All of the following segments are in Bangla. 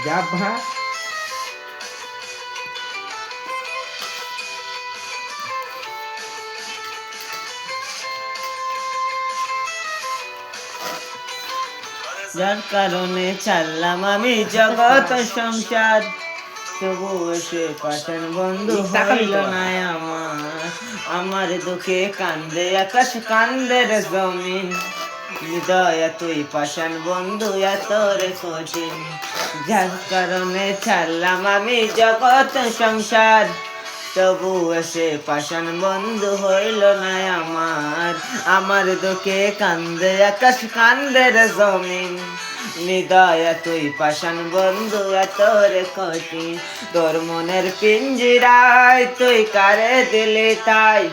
যাবা যার কারণে ছাড়লাম আমি জগৎ সংসার, তবু এসে পাশান বন্ধু হইল না আমার দুঃখে কান্দে আকাশ কান্দে রে জমিন, হৃদয় তুই পাশান বন্ধু এত রে কঠিন। যার কারণে ছাড়লাম আমি জগৎ সংসার, তবু এসে পাশান বন্ধু হইল না আমার দুঃখে কান্দে আকাশ কান্দে রে জমিন, হৃদয় তুই পাশান বন্ধু এত রে কঠিন। তোর মনের পিঞ্জিরায় তুই কারে দিলি তাই,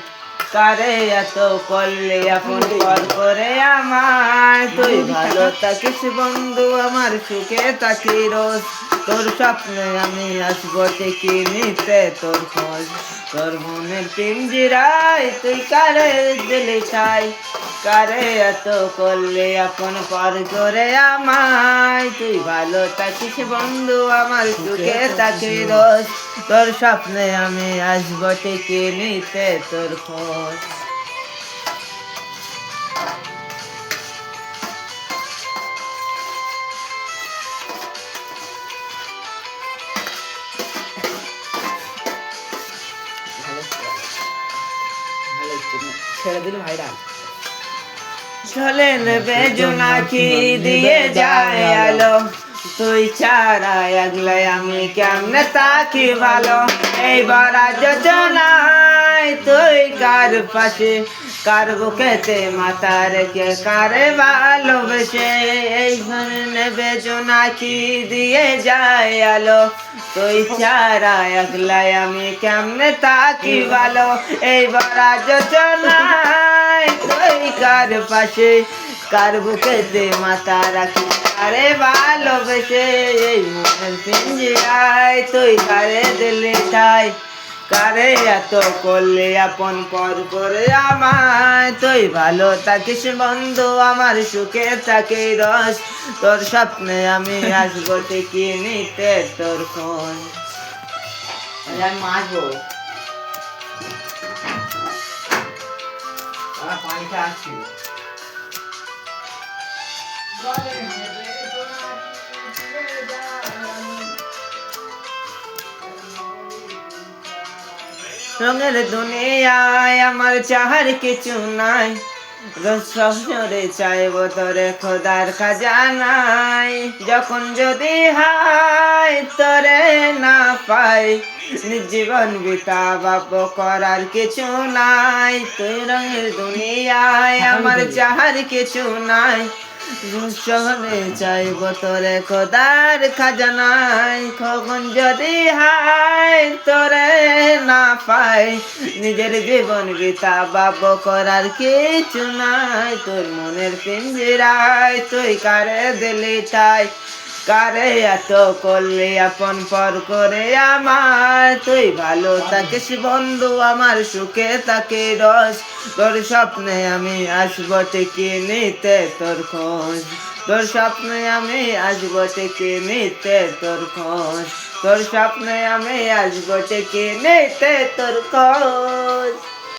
কারে এত করলে আপন পর করে আমায়, তুই ভালো থাকিস বন্ধু আমার সুখে থাকি রোজ, তোর স্বপ্নে আমি আসবো ঠিকই নিতে তোর খোঁজ। তোর মনের পিঞ্জিরায় তুই কারে দিলি ঠাই, কারে এত করলে আপন পর করে আমায়, তুই ভালো থাকিস বন্ধু আমার সুখে থাকি রোজ, তোর স্বপ্নে আমি আসবো ঠিকই নিতে তোর খোঁজ। ছেড়ে দিল ভাইরা চলে নেবে জোনাকি দিয়ে যায় আলো, তুই ছাড়া আগলায় আমি কেমনে তাকি ভালো, এইবার যোজনায় তুই কার পাশে কার বুকেতে মাথা রেখে কারে ভালোবেসে, এইবার নেবে জোনাকি দিয়ে যায় আলো, তুই ছাড়া আগলায় আমি কেমনে তাকি ভালো, এইবার যোজনায় তুই কার পাশে কার বুকেতে মাথা রাখি কারে ভালোবেসে, এই মনের পিঞ্জিরায় তুই কারে দিলি ঠাই, কারে এত করলে আপন পর করে আমায়, তুই ভালো থাকিস বন্ধু আমার সুখে থাকি রস, তোর স্বপ্নে আমি আসবো ঠিকই নিতে তোর খোঁজ। মাসবো পানিটা আসছিল রঙের দুনিয়ায় আমার চাহার কিছু নাই, শহরে চাইব তোরে খোদার খাজানাই, যখন যদি হায় তোরে না পাই জীবন বিতাবাপ করার কিছু নাই, তুই রঙের দুনিয়ায় আমার চাহার কিছু নাই, শহরে চাইব তোরে খোদার খাজানাই, কখন যদি হায় তোরে না পাই নিজের জীবন বিতাবাপ করার কিছু নাই, তোর মনের পিঞ্জিরায় তুই কারে দিলি ঠাই, কারে এত করলে আপন পর করে আমার, তুই ভালো থাকিস বন্ধু আমার সুখে থাকি রস, তোর স্বপ্নে আমি আসবো ঠিকই নিতে তোর খোঁজ, তোর স্বপ্নে আমি আসবো ঠিকই নিতে তোর খোঁজ, তোর স্বপ্নে আমি আসবো ঠিকই নিতে তোর খোঁজ।